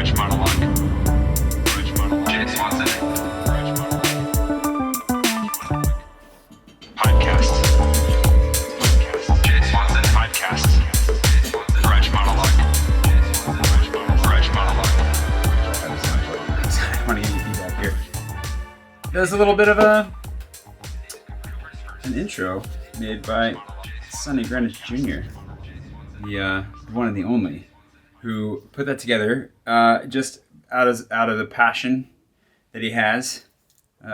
Grudge Monologue. Jay Swanson. Podcast. Jay Swanson. Podcast. Grudge Monologue. Grudge Monologue. I want to give you feedback here. There's a little bit of an intro made by Sonny Greenwich Jr., the one and the only, who put that together just out of the passion that he has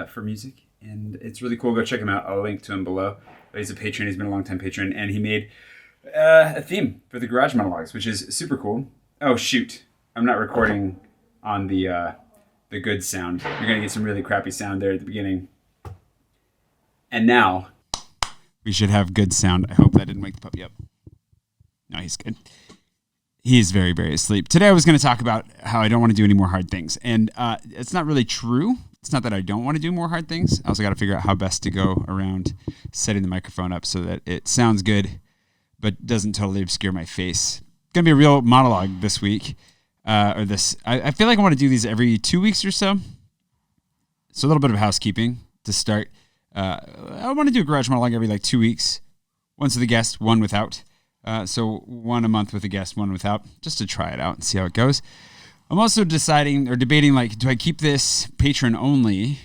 for music, and it's really cool. Go check him out. I'll link to him below. But he's a patron. He's been a long-time patron, and he made a theme for the Garage Monologues, which is super cool. Oh shoot, I'm not recording on the good sound. You're gonna get some really crappy sound there at the beginning, and now we should have good sound. I hope that didn't wake the puppy up. No, he's good. He's very, very asleep. Today I was going to talk about how I don't want to do any more hard things. And it's not really true. It's not that I don't want to do more hard things. I also got to figure out how best to go around setting the microphone up so that it sounds good, but doesn't totally obscure my face. It's going to be a real monologue this week. I feel like I want to do these every 2 weeks or so. So a little bit of housekeeping to start. I want to do a garage monologue every 2 weeks. Once with a guest, one without. So one a month with a guest, one without, just to try it out and see how it goes. I'm also deciding or debating, do I keep this patron only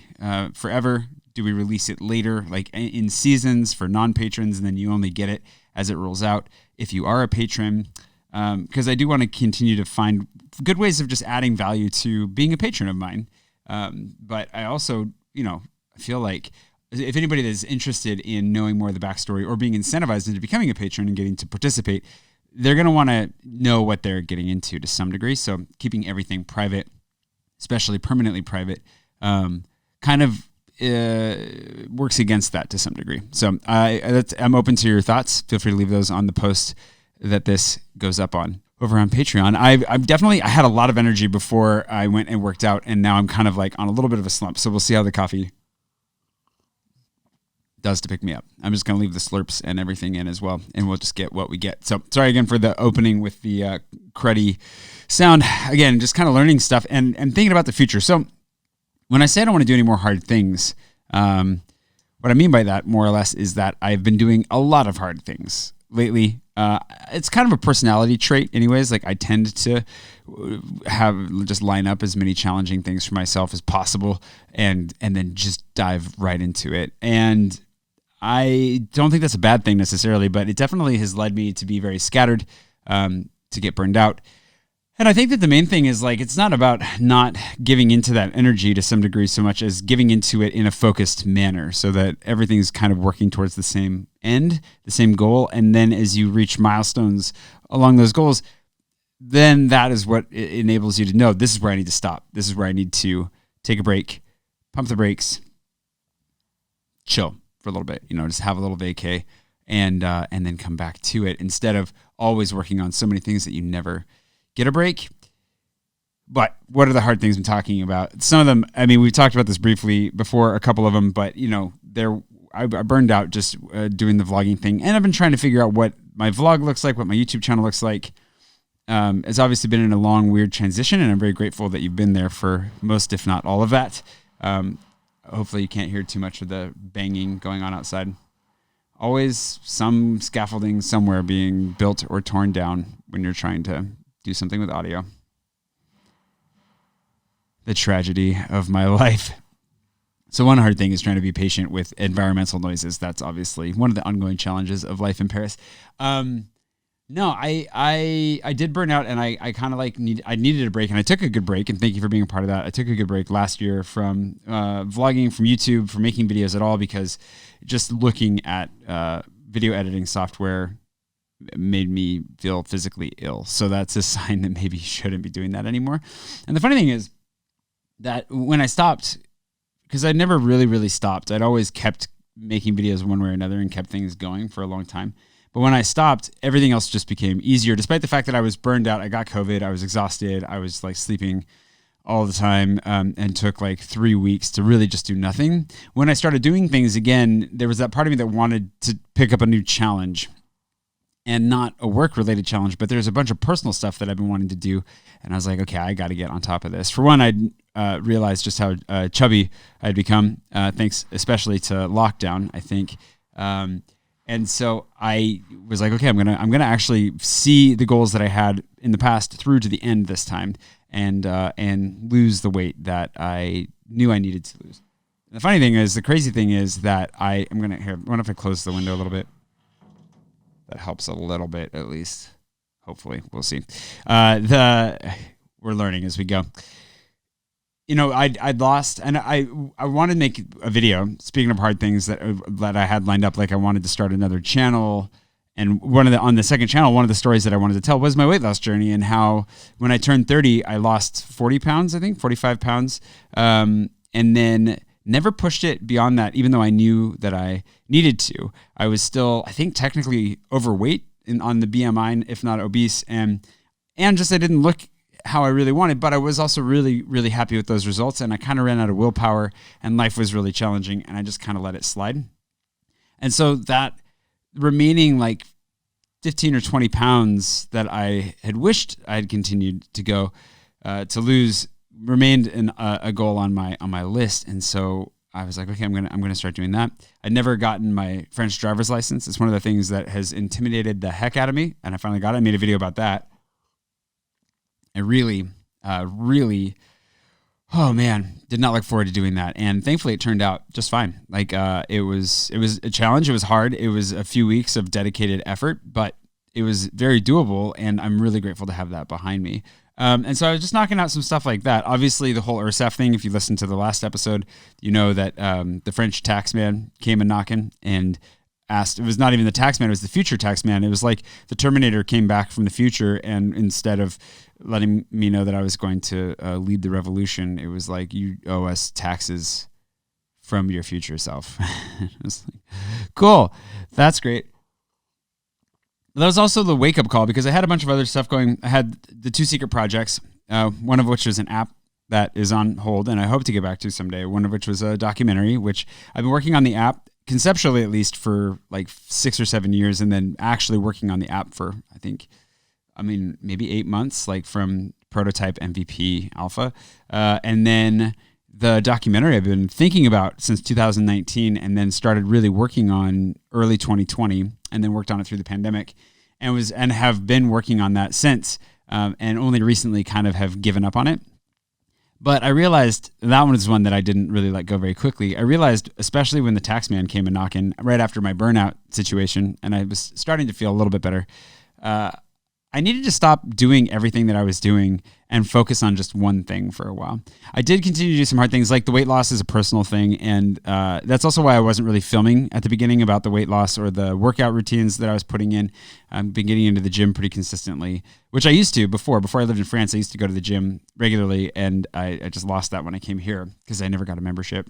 forever? Do we release it later, in seasons for non-patrons, and then you only get it as it rolls out if you are a patron? Because I do want to continue to find good ways of just adding value to being a patron of mine. But I also, I feel like if anybody that is interested in knowing more of the backstory or being incentivized into becoming a patron and getting to participate, they're going to want to know what they're getting into to some degree. So keeping everything private, especially permanently private, kind of works against that to some degree. So I'm open to your thoughts. Feel free to leave those on the post that this goes up on over on Patreon. I had a lot of energy before I went and worked out, and now I'm kind of on a little bit of a slump. So we'll see how the coffee does to pick me up. I'm just going to leave the slurps and everything in as well, and we'll just get what we get. So sorry again for the opening with the cruddy sound. Again, just kind of learning stuff and thinking about the future. So when I say I don't want to do any more hard things, what I mean by that more or less is that I've been doing a lot of hard things lately. It's kind of a personality trait anyways. I tend to just line up as many challenging things for myself as possible and then just dive right into it. And I don't think that's a bad thing necessarily, but it definitely has led me to be very scattered, to get burned out. And I think that the main thing is it's not about not giving into that energy to some degree so much as giving into it in a focused manner so that everything's kind of working towards the same end, the same goal. And then as you reach milestones along those goals, then that is what enables you to know this is where I need to stop. This is where I need to take a break, pump the brakes, chill for a little bit, just have a little vacay and then come back to it instead of always working on so many things that you never get a break. But what are the hard things I'm talking about? Some of them, we've talked about this briefly before, a couple of them, but I burned out just doing the vlogging thing, and I've been trying to figure out what my vlog looks like, what my YouTube channel looks like. It's obviously been in a long, weird transition, and I'm very grateful that you've been there for most, if not all of that. Hopefully you can't hear too much of the banging going on outside. Always some scaffolding somewhere being built or torn down when you're trying to do something with audio. The tragedy of my life. So one hard thing is trying to be patient with environmental noises. That's obviously one of the ongoing challenges of life in Paris. No, I did burn out, and I kind of I needed a break, and I took a good break, and thank you for being a part of that. I took a good break last year from vlogging, from YouTube, from making videos at all, because just looking at video editing software made me feel physically ill. So that's a sign that maybe you shouldn't be doing that anymore. And the funny thing is that when I stopped, because I never really stopped, I'd always kept making videos one way or another and kept things going for a long time. But when I stopped, everything else just became easier, despite the fact that I was burned out. I got COVID. I was exhausted. I was sleeping all the time, and took 3 weeks to really just do nothing. When I started doing things again, there was that part of me that wanted to pick up a new challenge. and not a work-related challenge, but there's a bunch of personal stuff that I've been wanting to do. And I was like, okay, I got to get on top of this. For one, I realized just how chubby I'd become, thanks especially to lockdown, I think. And so I was like, okay, I'm gonna actually see the goals that I had in the past through to the end this time, and lose the weight that I knew I needed to lose. And the funny thing is, the crazy thing is that I wonder if I close the window a little bit. That helps a little bit, at least. Hopefully, we'll see. We're learning as we go. I'd lost, and I wanted to make a video. Speaking of hard things that I had lined up, like I wanted to start another channel, and on the second channel, one of the stories that I wanted to tell was my weight loss journey and how when I turned 30, I lost 40 pounds, I think 45 pounds, and then never pushed it beyond that, even though I knew that I needed to. I was still, I think, technically overweight on the BMI, if not obese, and just I didn't look how I really wanted, but I was also really, really happy with those results, and I kind of ran out of willpower, and life was really challenging, and I just kind of let it slide. And so that remaining like 15 or 20 pounds that I had wished I had continued to go to lose remained a goal on my list. And so I was like, okay, I'm gonna start doing that. I'd never gotten my French driver's license. It's one of the things that has intimidated the heck out of me, and I finally got it. I made a video about that. I really, oh man, did not look forward to doing that. And thankfully it turned out just fine. Like, it was a challenge. It was hard. It was a few weeks of dedicated effort, but it was very doable. And I'm really grateful to have that behind me. And so I was just knocking out some stuff like that. Obviously the whole URSAF thing, if you listened to the last episode, you know that, the French tax man came and knocking and asked. It was not even the tax man, it was the future tax man. It was like the Terminator came back from the future, and instead of letting me know that I was going to lead the revolution, it was like, you owe us taxes from your future self. I was like, cool, that's great. That was also the wake-up call, because I had a bunch of other stuff going. I had the 2 secret projects, one of which was an app that is on hold, and I hope to get back to someday. One of which was a documentary, which I've been working on the app, conceptually at least, for like 6 or 7 years, and then actually working on the app for, maybe 8 months, like from prototype, MVP, alpha. And then the documentary I've been thinking about since 2019, and then started really working on early 2020, and then worked on it through the pandemic, and have been working on that since, and only recently kind of have given up on it. But I realized that one is one that I didn't really let go very quickly. I realized, especially when the tax man came and knocking right after my burnout situation, and I was starting to feel a little bit better, I needed to stop doing everything that I was doing and focus on just one thing for a while. I did continue to do some hard things, like the weight loss is a personal thing, and that's also why I wasn't really filming at the beginning about the weight loss or the workout routines that I was putting in. I've been getting into the gym pretty consistently, which I used to before I lived in France. I used to go to the gym regularly, and I just lost that when I came here because I never got a membership,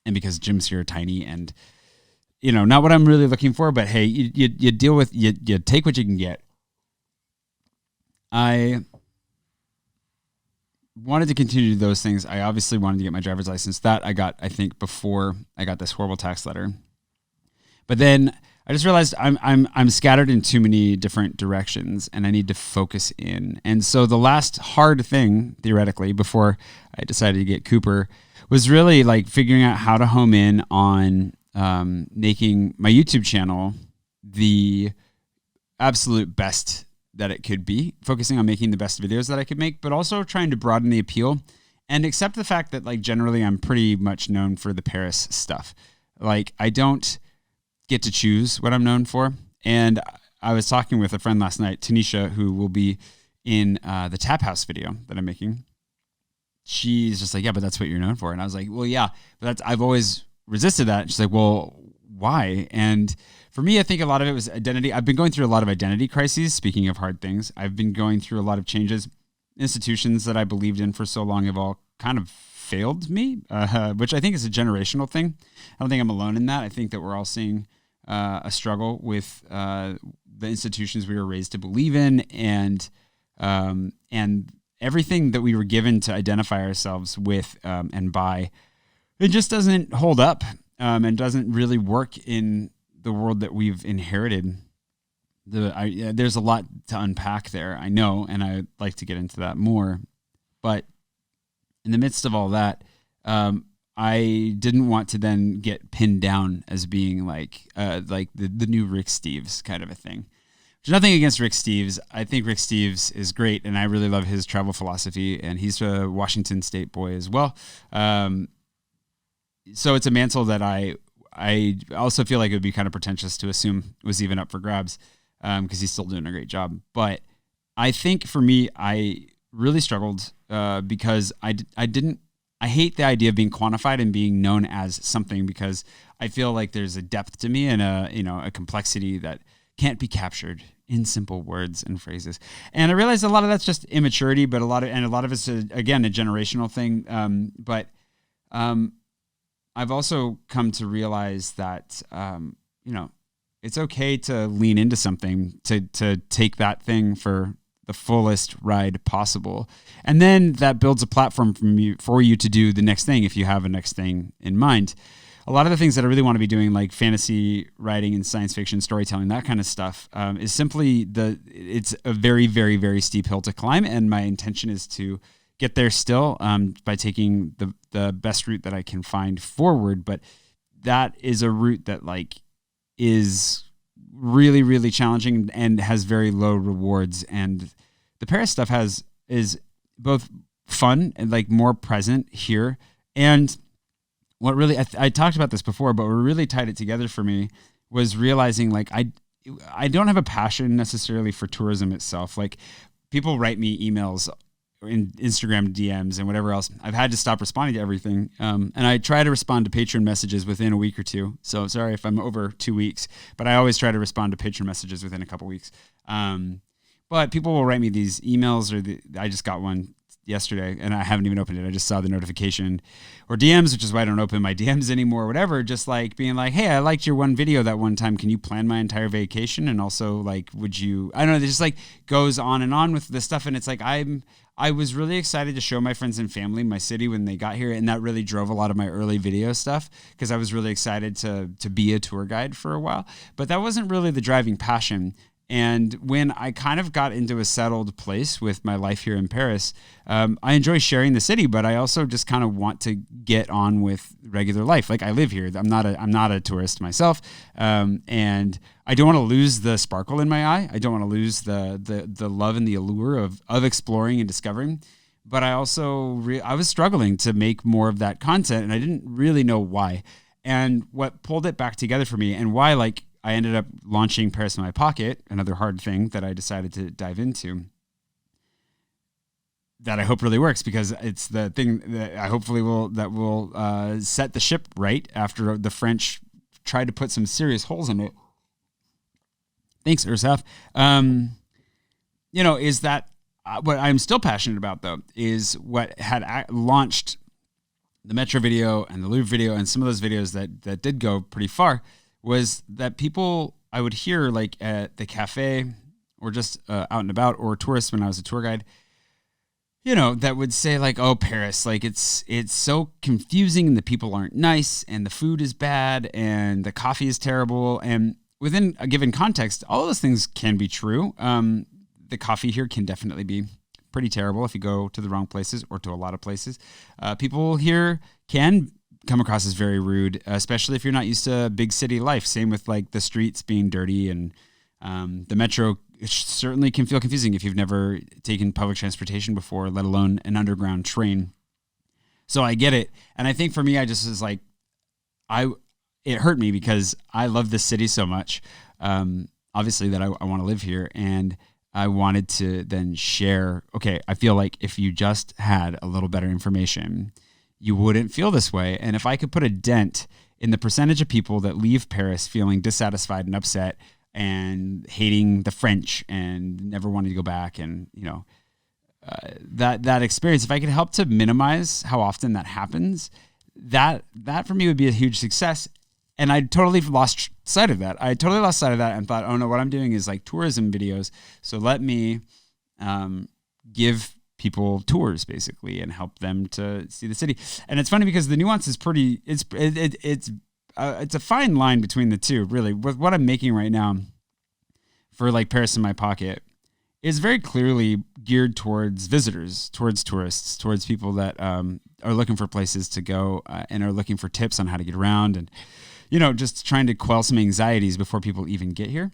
and because gyms here are tiny and, not what I'm really looking for. But hey, you deal with, you take what you can get. I wanted to continue to do those things. I obviously wanted to get my driver's license. That I got, I think, before I got this horrible tax letter. But then I just realized I'm scattered in too many different directions, and I need to focus in. And so the last hard thing, theoretically, before I decided to get Cooper, was really like figuring out how to home in on making my YouTube channel the absolute best that it could be, focusing on making the best videos that I could make, but also trying to broaden the appeal and accept the fact that, like, generally I'm pretty much known for the Paris stuff. Like, I don't get to choose what I'm known for. And I was talking with a friend last night, Tanisha, who will be in the Tap House video that I'm making. She's just like, yeah, but that's what you're known for. And I was like, well, yeah, but I've always resisted that. And she's like, well, why? And for me, I think a lot of it was identity. I've been going through a lot of identity crises. Speaking of hard things, I've been going through a lot of changes. Institutions that I believed in for so long have all kind of failed me, which I think is a generational thing. I don't think I'm alone in that. I think that we're all seeing a struggle with the institutions we were raised to believe in, and everything that we were given to identify ourselves with and by. It just doesn't hold up and doesn't really work in the world that we've inherited there's a lot to unpack there, I know, and I'd like to get into that more. But in the midst of all that, I didn't want to then get pinned down as being like the new Rick Steves kind of a thing. There's nothing against Rick Steves. I think Rick Steves is great, and I really love his travel philosophy, and he's a Washington State boy as well. So it's a mantle that I also feel like it would be kind of pretentious to assume was even up for grabs, because he's still doing a great job. But I think for me, I really struggled because I hate the idea of being quantified and being known as something, because I feel like there's a depth to me and a complexity that can't be captured in simple words and phrases. And I realize a lot of that's just immaturity, but a lot of it's again a generational thing. But I've also come to realize that it's okay to lean into something, to take that thing for the fullest ride possible. And then that builds a platform for you to do the next thing if you have a next thing in mind. A lot of the things that I really want to be doing, like fantasy writing and science fiction storytelling, that kind of stuff, is simply it's a very, very, very steep hill to climb. And my intention is to get there still by taking the best route that I can find forward. But that is a route that is really, really challenging and has very low rewards. And the Paris stuff is both fun and more present here. And what really, I talked about this before, but what really tied it together for me was realizing I don't have a passion necessarily for tourism itself. People write me emails in Instagram DMs and whatever else. I've had to stop responding to everything. And I try to respond to patron messages within a week or two. So sorry if I'm over 2 weeks, but I always try to respond to patron messages within a couple weeks. But people will write me these emails, I just got one yesterday and I haven't even opened it. I just saw the notification, or DMs, which is why I don't open my DMs anymore, or whatever. Just being hey, I liked your one video that one time. Can you plan my entire vacation? And also would you, I don't know, it just goes on and on with this stuff. And it's I was really excited to show my friends and family my city when they got here. And that really drove a lot of my early video stuff, because I was really excited to be a tour guide for a while, but that wasn't really the driving passion. And when I kind of got into a settled place with my life here in Paris, I enjoy sharing the city, but I also just kind of want to get on with regular life. I live here. I'm not a tourist myself. And I don't want to lose the sparkle in my eye. I don't want to lose the love and the allure of exploring and discovering. But I also, I was struggling to make more of that content, and I didn't really know why. And what pulled it back together for me, and why I ended up launching Paris in My Pocket, another hard thing that I decided to dive into, that I hope really works, because it's the thing that I hopefully will set the ship right after the French tried to put some serious holes in it. Thanks, Ursaf. Is that what I'm still passionate about, though, is what had launched the Metro video and the Louvre video and some of those videos that did go pretty far, was that people I would hear at the cafe or just out and about, or tourists when I was a tour guide, that would say oh, Paris, it's so confusing and the people aren't nice and the food is bad and the coffee is terrible. And within a given context, all of those things can be true. The coffee here can definitely be pretty terrible if you go to the wrong places or to a lot of places. People here can come across as very rude, especially if you're not used to big city life. Same with the streets being dirty, and the metro certainly can feel confusing if you've never taken public transportation before, let alone an underground train. So I get it. And I think for me, I just was it hurt me because I love this city so much. Obviously that I want to live here, and I wanted to then share, okay, I feel like if you just had a little better information, you wouldn't feel this way. And if I could put a dent in the percentage of people that leave Paris feeling dissatisfied and upset and hating the French and never wanting to go back, and that experience, if I could help to minimize how often that happens, that for me would be a huge success. And I totally lost sight of that. And thought, oh no, what I'm doing is tourism videos. So let me give people tours basically and help them to see the city. And it's funny because the nuance is pretty, it's a fine line between the two, really. With what I'm making right now for like Paris in My Pocket is very clearly geared towards visitors, towards tourists, towards people that are looking for places to go and are looking for tips on how to get around and, just trying to quell some anxieties before people even get here.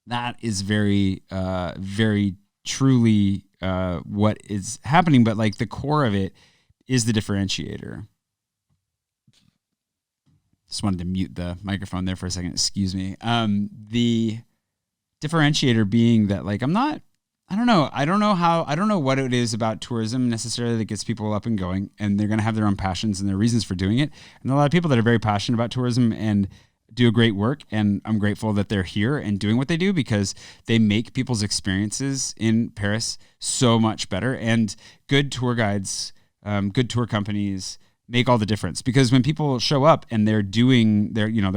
That is very, very truly what is happening. But like the core of it is the differentiator. Just wanted to mute the microphone there for a second. Excuse me. The differentiator being that like I don't know what it is about tourism necessarily that gets people up and going, and they're going to have their own passions and their reasons for doing it. And a lot of people that are very passionate about tourism and do a great work, and I'm grateful that they're here and doing what they do because they make people's experiences in Paris so much better. And good tour guides, good tour companies make all the difference, because when people show up and they're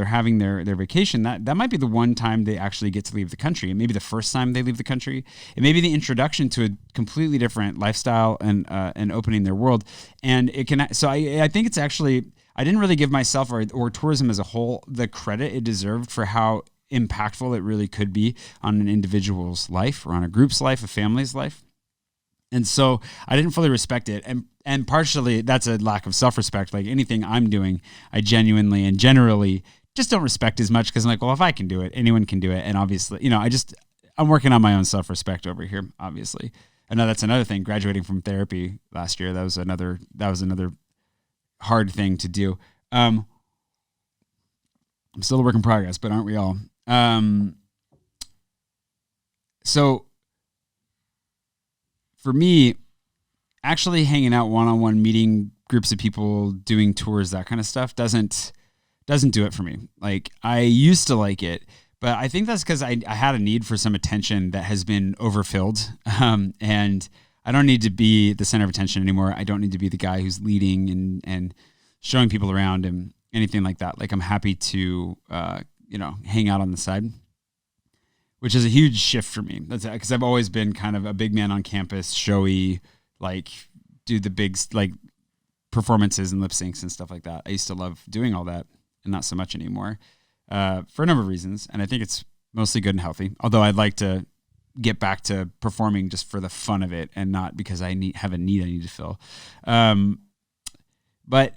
having their vacation, that might be the one time they actually get to leave the country. It may be the first time they leave the country. It may be the introduction to a completely different lifestyle and opening their world. And it can, so I think it's actually, I didn't really give myself or tourism as a whole the credit it deserved for how impactful it really could be on an individual's life or on a group's life, a family's life. And so I didn't fully respect it. And partially that's a lack of self-respect. Like anything I'm doing, I genuinely and generally just don't respect as much because I'm like, well, if I can do it, anyone can do it. And obviously, I'm working on my own self-respect over here, obviously. I know that's another thing, graduating from therapy last year. That was another hard thing to do. I'm still a work in progress, but aren't we all? So for me, actually hanging out one-on-one, meeting groups of people, doing tours, that kind of stuff doesn't do it for me. Like I used to like it, but I think that's because I had a need for some attention that has been overfilled. And I don't need to be the center of attention anymore. I don't need to be the guy who's leading and showing people around and anything like that. Like I'm happy to, hang out on the side, which is a huge shift for me. That's because I've always been kind of a big man on campus, showy, like do the big like performances and lip syncs and stuff like that. I used to love doing all that, and not so much anymore for a number of reasons. And I think it's mostly good and healthy. Although I'd like to get back to performing just for the fun of it and not because I have a need I need to fill. But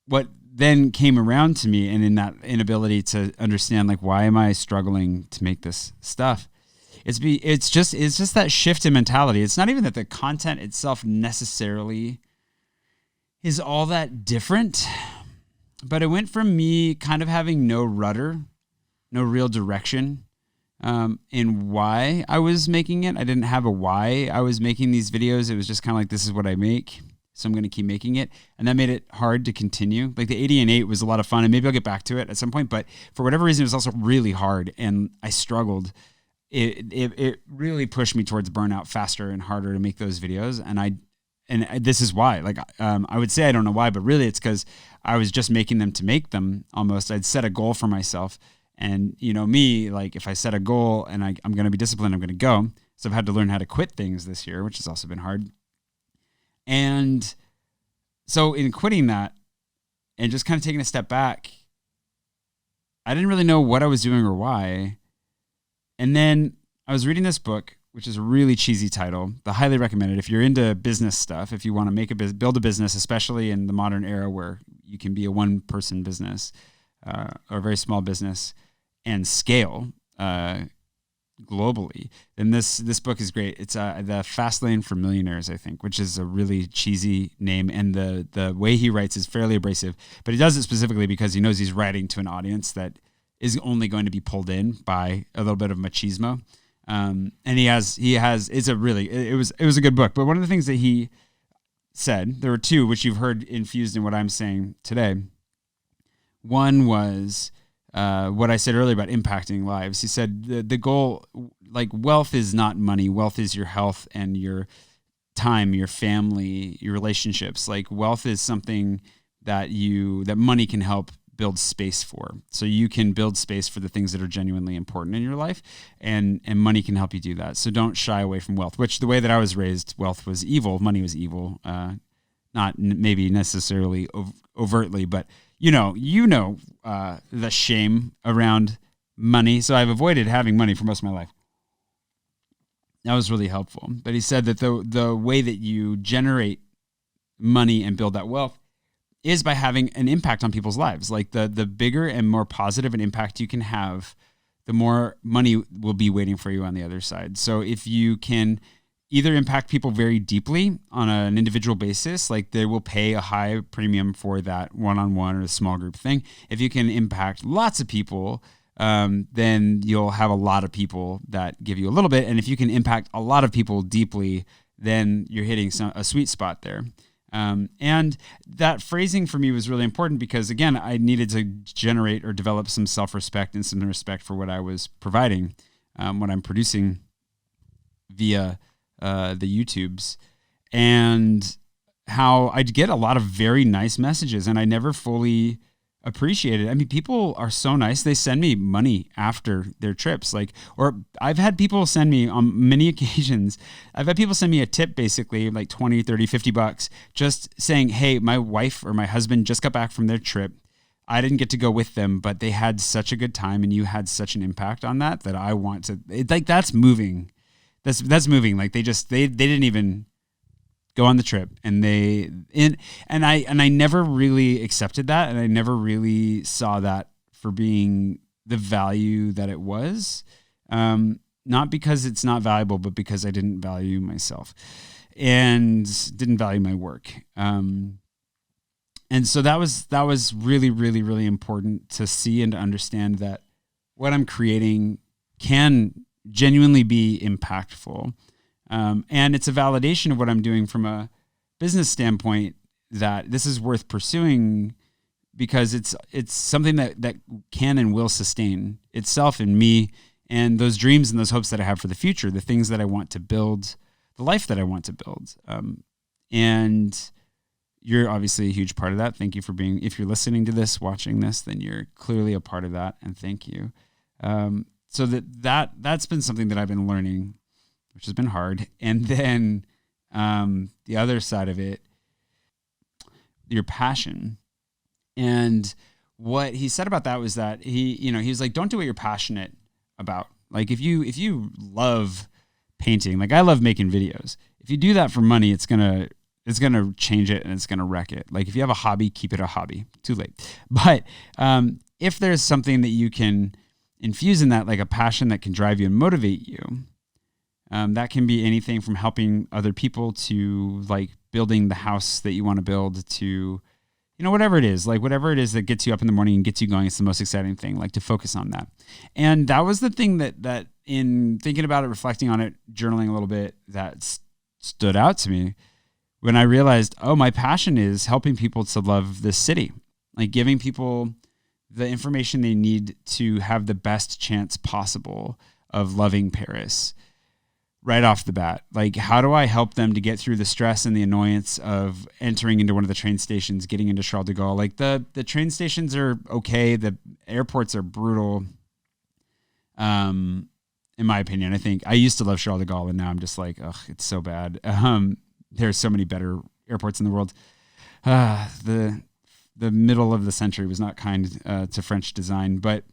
what then came around to me, and in that inability to understand, like, why am I struggling to make this stuff? It's just that shift in mentality. It's not even that the content itself necessarily is all that different, but it went from me kind of having no rudder, no real direction in why I was making it. I didn't have a why I was making these videos. It was just kind of like, this is what I make, so I'm going to keep making it. And that made it hard to continue. Like the 80 and 8 was a lot of fun, and maybe I'll get back to it at some point, but for whatever reason, it was also really hard, and I struggled. It really pushed me towards burnout faster and harder to make those videos. And this is why, like, I would say, I don't know why, but really it's because I was just making them to make them almost. I'd set a goal for myself, and me, like if I set a goal and I'm going to be disciplined, I'm going to go. So I've had to learn how to quit things this year, which has also been hard. And so in quitting that and just kind of taking a step back, I didn't really know what I was doing or why. And then I was reading this book, which is a really cheesy title, but highly recommended if you're into business stuff, if you want to build a business, especially in the modern era where you can be a one-person business or a very small business and scale globally, then this book is great. It's The Fast Lane for Millionaires, I think, which is a really cheesy name, and the way he writes is fairly abrasive, but he does it specifically because he knows he's writing to an audience that is only going to be pulled in by a little bit of machismo. And it was a good book. But one of the things that he said, there were two, which you've heard infused in what I'm saying today. One was what I said earlier about impacting lives. He said the goal, like, wealth is not money. Wealth is your health and your time, your family, your relationships. Like, wealth is something that money can help build space for. So you can build space for the things that are genuinely important in your life, and money can help you do that. So don't shy away from wealth, which the way that I was raised, wealth was evil, money was evil. Not maybe necessarily overtly, but the shame around money. So I've avoided having money for most of my life. That was really helpful. But he said that the way that you generate money and build that wealth is by having an impact on people's lives. Like the bigger and more positive an impact you can have, the more money will be waiting for you on the other side. So if you can either impact people very deeply on an individual basis, like they will pay a high premium for that one-on-one or a small group thing. If you can impact lots of people, then you'll have a lot of people that give you a little bit. And if you can impact a lot of people deeply, then you're hitting a sweet spot there. And that phrasing for me was really important because, again, I needed to generate or develop some self-respect and some respect for what I was providing, what I'm producing via the YouTubes, and how I'd get a lot of very nice messages, and I never fully appreciated it. I mean, people are so nice. They send me money after their trips. Or I've had people send me on many occasions, I've had people send me a tip, basically like 20, 30, 50 bucks, just saying, hey, my wife or my husband just got back from their trip. I didn't get to go with them, but they had such a good time and you had such an impact on that I want to, that's moving. That's moving. Like they didn't even go on the trip, and I never really accepted that, and I never really saw that for being the value that it was. Not because it's not valuable, but because I didn't value myself and didn't value my work. And so that was really, really, really important to see and to understand that what I'm creating can genuinely be impactful. And it's a validation of what I'm doing from a business standpoint, that this is worth pursuing because it's something that can and will sustain itself in me and those dreams and those hopes that I have for the future, the things that I want to build, the life that I want to build. And you're obviously a huge part of that. Thank you for being, if you're listening to this, watching this, then you're clearly a part of that. And thank you. So that's been something that I've been learning, which has been hard. And then the other side of it, your passion. And what he said about that was that he was like, don't do what you're passionate about. Like if you love painting, like I love making videos. If you do that for money, it's gonna change it and it's gonna wreck it. Like if you have a hobby, keep it a hobby. Too late. But if there's something that you can infuse in that, like a passion that can drive you and motivate you, that can be anything from helping other people to like building the house that you want to build to, whatever it is, like whatever it is that gets you up in the morning and gets you going. It's the most exciting thing, like to focus on that. And that was the thing that in thinking about it, reflecting on it, journaling a little bit, that stood out to me when I realized, oh, my passion is helping people to love this city, like giving people the information they need to have the best chance possible of loving Paris right off the bat. Like, how do I help them to get through the stress and the annoyance of entering into one of the train stations, getting into Charles de Gaulle? Like the train stations are okay. The airports are brutal. In my opinion, I think I used to love Charles de Gaulle and now I'm just like, ugh, it's so bad. There's so many better airports in the world. The middle of the century was not kind to French design, but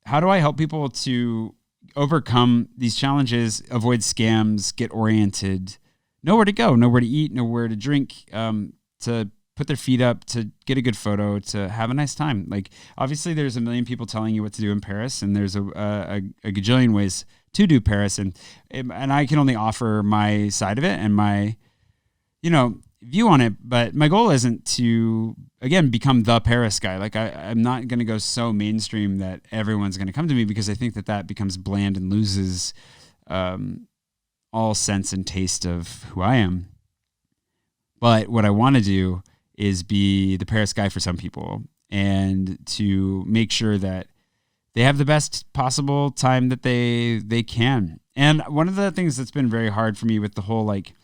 how do I help people to overcome these challenges, avoid scams, get oriented, know where to go, know where to eat, know where to drink, to put their feet up, to get a good photo, to have a nice time? Like, obviously there's a million people telling you what to do in Paris, and there's a gajillion ways to do Paris. And I can only offer my side of it and my, view on it. But my goal isn't to, again, become the Paris guy. Like I'm not going to go so mainstream that everyone's going to come to me, because I think that becomes bland and loses all sense and taste of who I am. But what I want to do is be the Paris guy for some people, and to make sure that they have the best possible time that they can. And one of the things that's been very hard for me with the whole like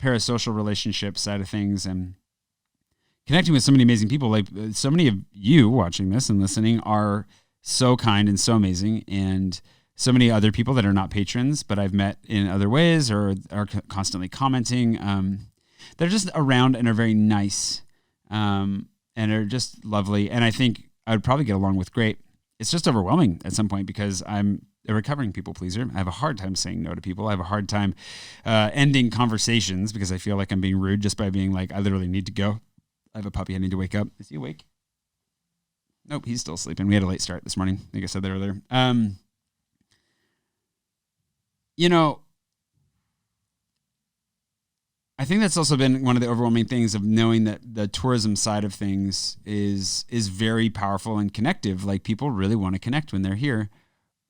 parasocial relationship side of things and connecting with so many amazing people, like so many of you watching this and listening are so kind and so amazing, and so many other people that are not patrons, but I've met in other ways or are constantly commenting. They're just around and are very nice, and are just lovely. And I think I would probably get along with great it's just overwhelming at some point because I'm a recovering people pleaser. I have a hard time saying no to people. I have a hard time ending conversations because I feel like I'm being rude just by being like, I literally need to go. I have a puppy. I need to wake up. Is he awake? Nope, he's still sleeping. We had a late start this morning. I think I said that earlier. You know, I think that's also been one of the overwhelming things of knowing that the tourism side of things is very powerful and connective. Like people really want to connect when they're here.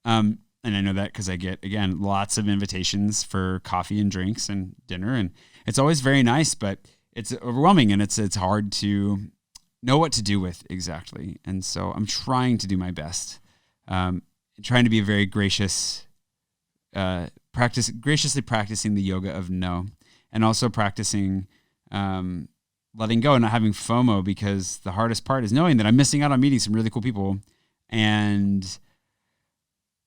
And I know that because I get, again, lots of invitations for coffee and drinks and dinner. And it's always very nice, but it's overwhelming and it's hard to know what to do with exactly. And so I'm trying to do my best, trying to be a very gracious, graciously practicing the yoga of no, and also practicing letting go and not having FOMO, because the hardest part is knowing that I'm missing out on meeting some really cool people. And,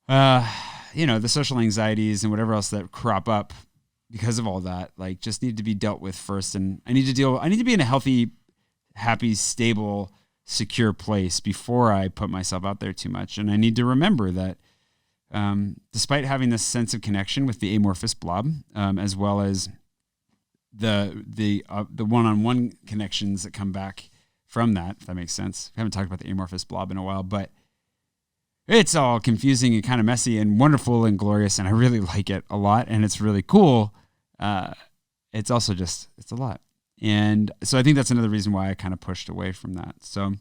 the social anxieties and whatever else that crop up because of all that, like just need to be dealt with first. And I need to be in a healthy, happy, stable, secure place before I put myself out there too much. And I need to remember that despite having this sense of connection with the amorphous blob, as well as the one-on-one connections that come back from that, if that makes sense. I haven't talked about the amorphous blob in a while, but it's all confusing and kind of messy and wonderful and glorious, and I really like it a lot, and it's really cool. It's also just, it's a lot. And so I think that's another reason why I kind of pushed away from that. So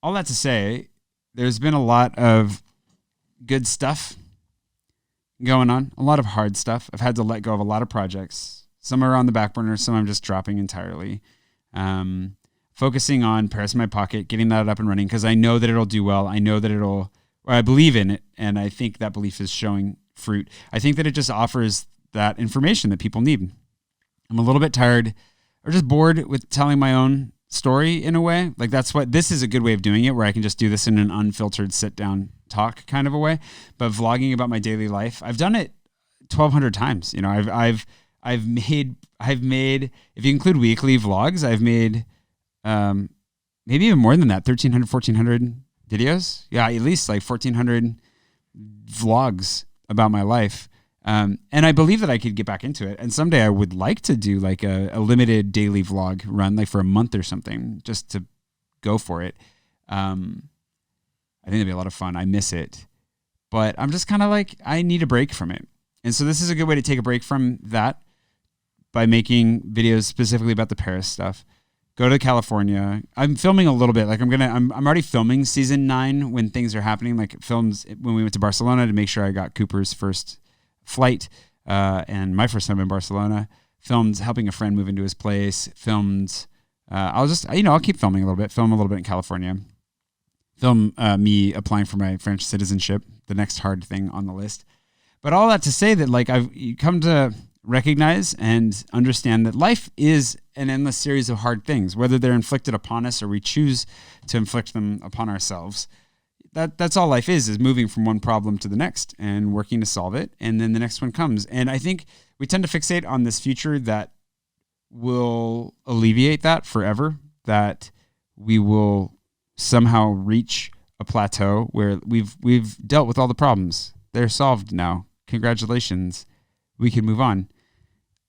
all that to say, there's been a lot of good stuff going on, a lot of hard stuff. I've had to let go of a lot of projects. Some are on the back burner, some I'm just dropping entirely. Focusing on Paris in My Pocket, getting that up and running because I know that it'll do well. I know that I believe in it, and I think that belief is showing fruit. I think that it just offers that information that people need. I'm a little bit tired or just bored with telling my own story in a way. Like this is a good way of doing it, where I can just do this in an unfiltered sit down talk kind of a way. But vlogging about my daily life, I've done it 1,200 times. I've made, if you include weekly vlogs, I've made, maybe even more than that, 1,300, 1,400 videos. Yeah, at least like 1,400 vlogs about my life. And I believe that I could get back into it. And someday I would like to do like a limited daily vlog run, like for a month or something, just to go for it. I think it'd be a lot of fun. I miss it, but I'm just kind of like, I need a break from it. And so this is a good way to take a break from that by making videos specifically about the Paris stuff. Go to California. I'm filming a little bit. Like I'm already filming season 9 when things are happening. Like films when we went to Barcelona to make sure I got Cooper's first flight, and my first time in Barcelona. Filmed helping a friend move into his place. Filmed. I'll keep filming a little bit. Film a little bit in California. Film me applying for my French citizenship, the next hard thing on the list. But all that to say that like I've come to recognize and understand that life is an endless series of hard things, whether they're inflicted upon us or we choose to inflict them upon ourselves. That's all life is moving from one problem to the next and working to solve it. And then the next one comes. And I think we tend to fixate on this future that will alleviate that forever, that we will somehow reach a plateau where we've dealt with all the problems. They're solved now. Congratulations. We can move on.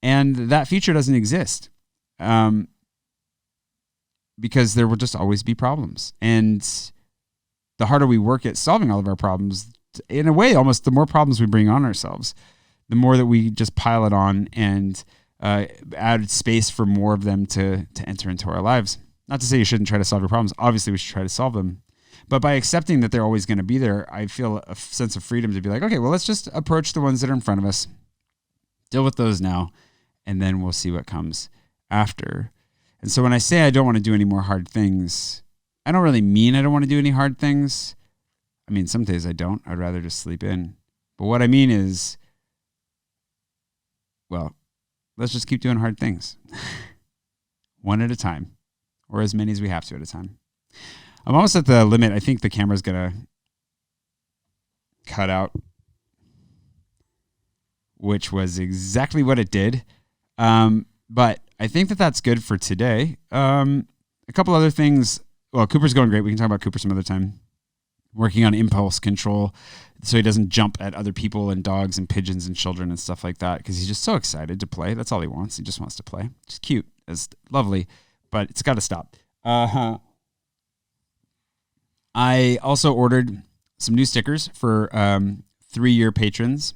And that future doesn't exist, because there will just always be problems. And the harder we work at solving all of our problems, in a way, almost the more problems we bring on ourselves, the more that we just pile it on and add space for more of them to enter into our lives. Not to say you shouldn't try to solve your problems. Obviously, we should try to solve them. But by accepting that they're always going to be there, I feel a sense of freedom to be like, okay, well, let's just approach the ones that are in front of us, deal with those now, and then we'll see what comes after. And so when I say I don't want to do any more hard things, I don't really mean I don't want to do any hard things. I mean, some days I don't. I'd rather just sleep in. But what I mean is, well, let's just keep doing hard things. One at a time, or as many as we have to at a time. I'm almost at the limit. I think the camera's going to cut out, which was exactly what it did. But I think that that's good for today. A couple other things. Well, Cooper's going great. We can talk about Cooper some other time. working on impulse control so he doesn't jump at other people and dogs and pigeons and children and stuff like that, because he's just so excited to play. That's all he wants. He just wants to play. It's cute. It's lovely, but it's got to stop. I also ordered some new stickers for 3-year patrons.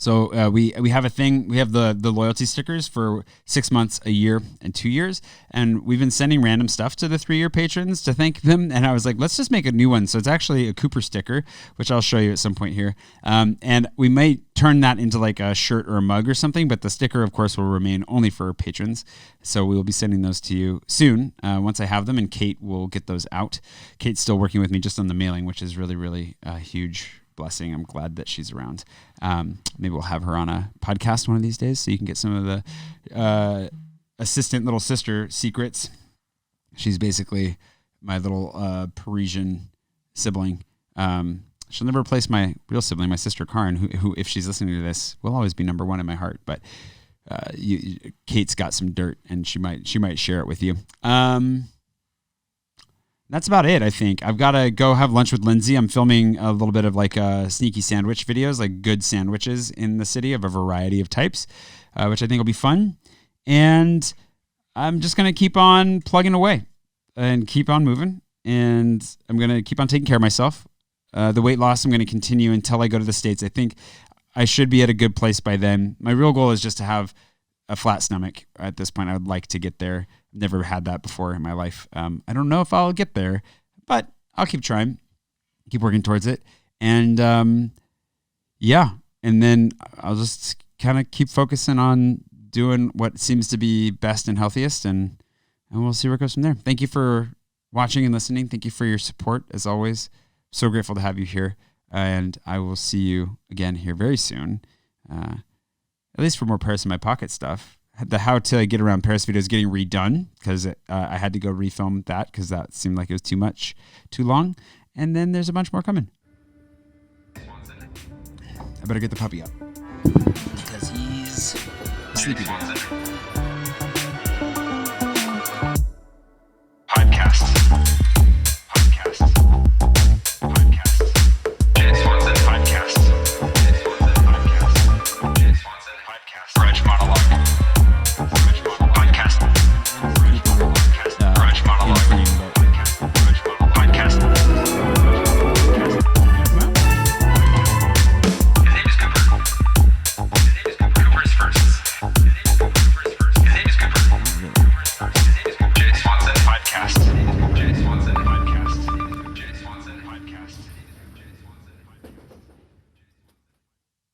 So we have a thing. We have the loyalty stickers for 6 months, a year, and 2 years. And we've been sending random stuff to the 3-year patrons to thank them. And I was like, let's just make a new one. So it's actually a Cooper sticker, which I'll show you at some point here. And we may turn that into like a shirt or a mug or something. But the sticker, of course, will remain only for patrons. So we will be sending those to you soon once I have them. And Kate will get those out. Kate's still working with me just on the mailing, which is really, really huge blessing. I'm glad that she's around. Maybe we'll have her on a podcast one of these days so you can get some of the assistant little sister secrets. She's basically my little Parisian sibling. She'll never replace my real sibling, my sister Karen, who if she's listening to this, will always be number one in my heart. But Kate's got some dirt, and she might share it with you. That's about it, I think. I've got to go have lunch with Lindsay. I'm filming a little bit of like sneaky sandwich videos, like good sandwiches in the city of a variety of types, which I think will be fun. And I'm just going to keep on plugging away and keep on moving. And I'm going to keep on taking care of myself. The weight loss, I'm going to continue until I go to the States. I think I should be at a good place by then. My real goal is just to have a flat stomach at this point. I would like to get there. Never had that before in my life. I don't know if I'll get there, but I'll keep trying, keep working towards it. And yeah, and then I'll just kind of keep focusing on doing what seems to be best and healthiest, and we'll see where it goes from there. Thank you for watching and listening. Thank you for your support, as always. So grateful to have you here, and I will see you again here very soon, at least for more Paris in My Pocket stuff. The How to Get Around Paris video is getting redone because I had to go refilm that because that seemed like it was too long. And then there's a bunch more coming. I better get the puppy up because he's sleepy.